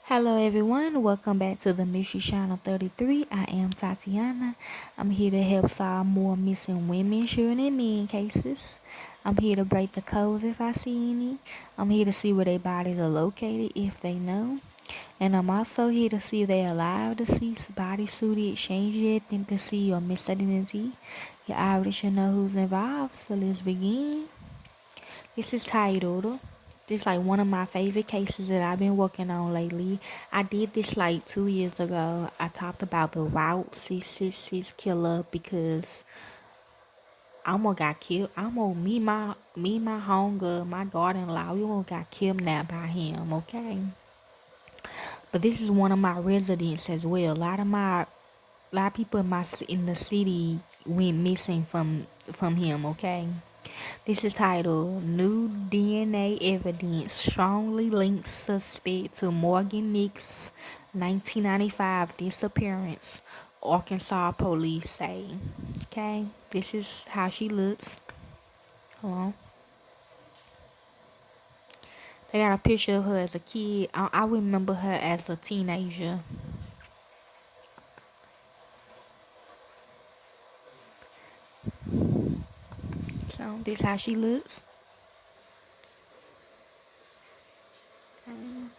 Hello everyone, welcome back to the Mystery Channel 33. I am Tatiana. I'm here to help solve more missing women, children, and men cases. I'm here to break the codes if I see any. I'm here to see where their bodies are located if they know. And I'm also here to see if they're alive, deceased, body suited, changed ethnicity, or misidentity. You already should know who's involved, so let's begin. This is titled, this like one of my favorite cases that I've been working on lately. I did this like 2 years ago. I talked about the Route 666 killer because I almost got killed. My homegirl, my daughter-in-law, we almost got kidnapped by him, okay? But this is one of my residents as well. A lot of people in the city went missing from him, okay? This is titled New DNA Evidence Strongly Links Suspect to Morgan Nick's 1995 Disappearance, Arkansas police say. Okay, this is how she looks. Hold on. They got a picture of her as a kid. I remember her as a teenager. So this is how she looks. And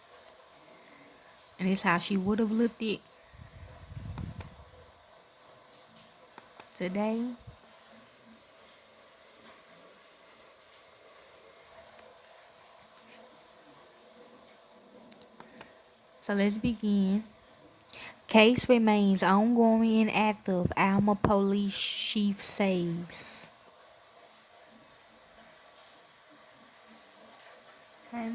this is how she would have looked it today. So let's begin. Case remains ongoing and active, Alma police chief says. Okay.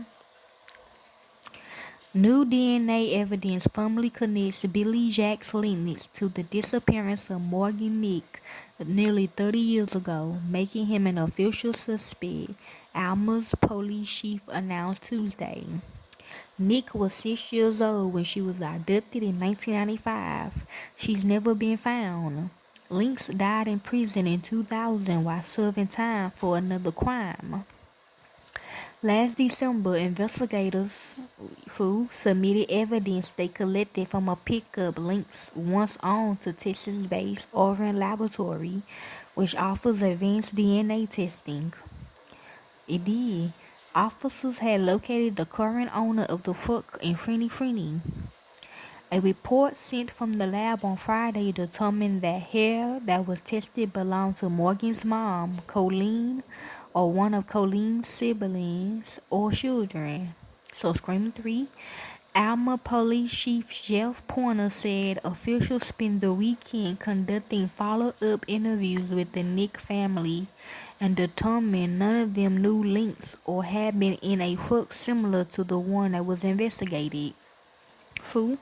New DNA evidence firmly connects Billy Jack's lineage to the disappearance of Morgan Nick nearly 30 years ago, making him an official suspect, Alma's police chief announced Tuesday. Nick was 6 years old when she was abducted in 1995. She's never been found. Lynx died in prison in 2000 while serving time for another crime. Last December, investigators who submitted evidence they collected from a pickup Lynx once owned to Texas-based Oren Laboratory, which offers advanced DNA testing. It did. Officers had located the current owner of the truck in Frenny. A report sent from the lab on Friday determined that hair that was tested belonged to Morgan's mom, Colleen, or one of Colleen's siblings or children. So, Scream 3. Alma Police Chief Jeff Pointer said officials spent the weekend conducting follow-up interviews with the Nick family and determined none of them knew links or had been in a truck similar to the one that was investigated. True.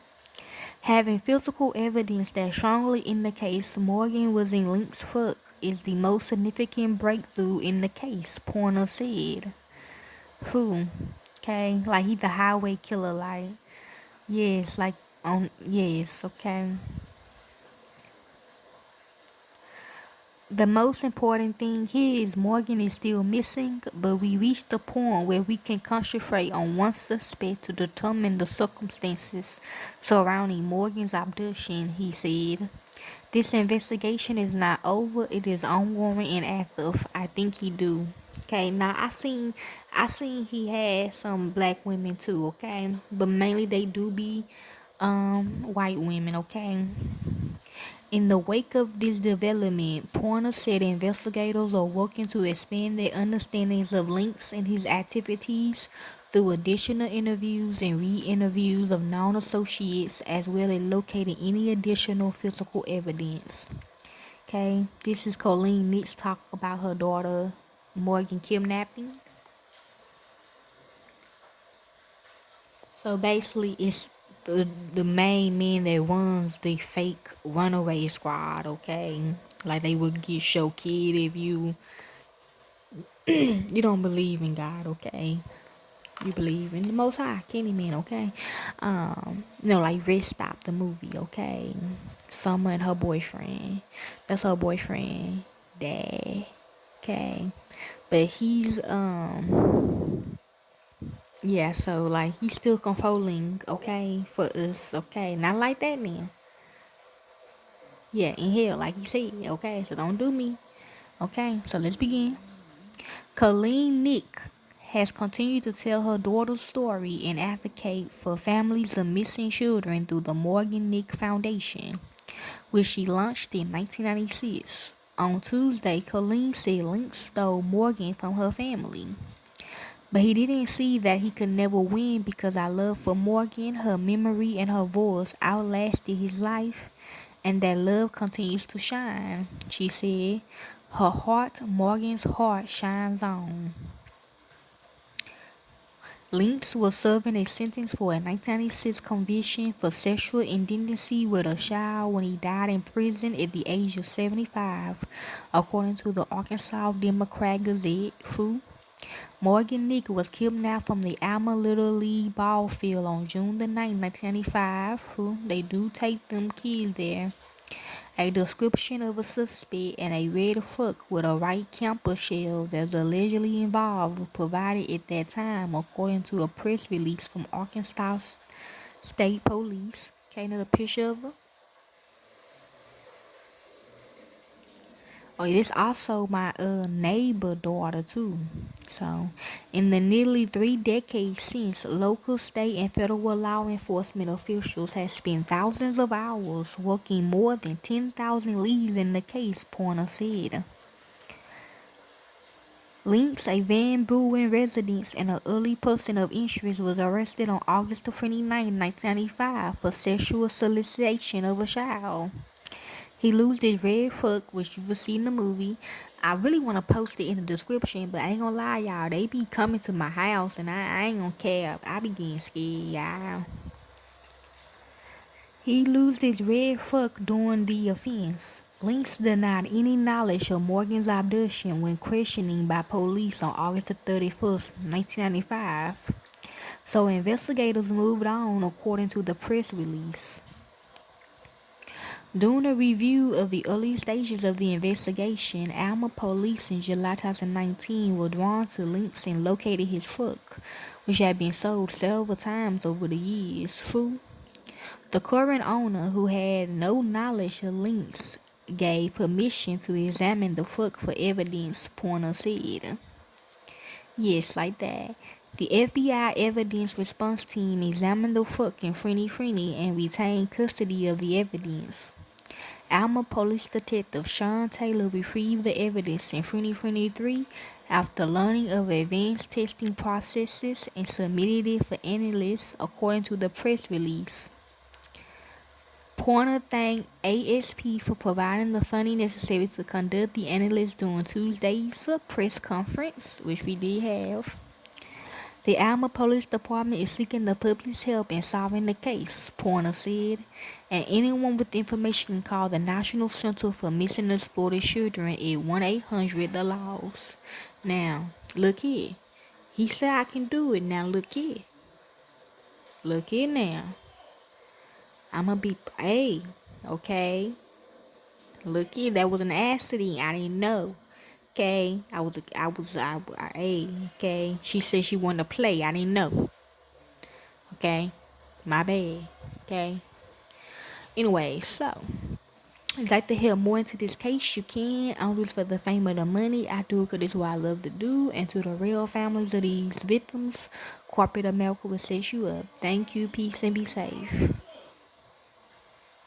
Having physical evidence that strongly indicates Morgan was in Link's truck is the most significant breakthrough in the case, Pointer said. True. Okay, like he's the highway killer, like, yes, like, yes, okay. The most important thing here is Morgan is still missing, but we reached the point where we can concentrate on one suspect to determine the circumstances surrounding Morgan's abduction, he said. This investigation is not over, it is ongoing and active. I think he do. Okay, now I seen he had some black women too, okay? But mainly they do be white women, okay? In the wake of this development, Pointer said investigators are working to expand their understandings of Links and his activities through additional interviews and re-interviews of known associates, as well as locating any additional physical evidence. Okay, this is Colleen Nix talk about her daughter Morgan kidnapping. So basically, it's the main man that runs the fake runaway squad. Okay, like they would get your kid if you don't believe in God. Okay, you believe in the Most High, Candyman. Okay, like Red Stop the movie. Okay, Summer and her boyfriend. That's her boyfriend, dad. Okay, but he's Yeah, so like he's still controlling, okay, for us, okay? Not like that now. Yeah, in hell, like you said, okay, so don't do me. Okay, so let's begin. Colleen Nick has continued to tell her daughter's story and advocate for families of missing children through the Morgan Nick Foundation, which she launched in 1996. On Tuesday, Colleen said Link stole Morgan from her family. But he didn't see that he could never win because our love for Morgan, her memory, and her voice outlasted his life, and that love continues to shine. She said, her heart, Morgan's heart, shines on. Lynx was serving a sentence for a 1996 conviction for sexual indecency with a child when he died in prison at the age of 75, according to the Arkansas Democrat Gazette, who Morgan Nick was kidnapped from the Alma Little League ball field on June the 9th, 1995. Who they do take them kids there. A description of a suspect and a red truck with a right camper shell that was allegedly involved was provided at that time, according to a press release from Arkansas State Police. Okay, another picture of her. Oh, it's also my neighbor daughter too. So, in the nearly 3 decades since, local, state, and federal law enforcement officials have spent thousands of hours working more than 10,000 leads in the case, Pointer said. Lynx, a Van Buren resident and an early person of interest, was arrested on August 29, 1995 for sexual solicitation of a child. He lost his red truck, which you will see in the movie. I really want to post it in the description, but I ain't gonna lie, y'all. They be coming to my house, and I ain't gonna care. I be getting scared, y'all. He lost his red truck during the offense. Lynx denied any knowledge of Morgan's abduction when questioning by police on August 31st, 1995. So investigators moved on according to the press release. During a review of the early stages of the investigation, Alma police in July 2019 were drawn to Lynx and located his truck, which had been sold several times over the years. True. The current owner, who had no knowledge of Lynx, gave permission to examine the truck for evidence, Pointer said. Yes, like that. The FBI evidence response team examined the truck in Frenny and retained custody of the evidence. Alma Police Detective Sean Taylor retrieved the evidence in 2023 after learning of advanced testing processes and submitted it for analysis, according to the press release. Pointer thanked ASP for providing the funding necessary to conduct the analysis during Tuesday's press conference, which we did have. The Alma Police Department is seeking the public's help in solving the case, Pointer said, and anyone with information can call the National Center for Missing and Exploited Children at 1-800-THE-LOST. Now, look here. He said I can do it. Now, look here. Look here now. I'ma be, hey, okay. Look here, that was an accident. I didn't know. Okay, hey, okay. She said she wanted to play. I didn't know. Okay, my bad. Okay. Anyway, so if you'd like to hear more into this case, you can. I don't do this for the fame or the money. I do it because it's what I love to do. And to the real families of these victims, corporate America will set you up. Thank you, peace, and be safe.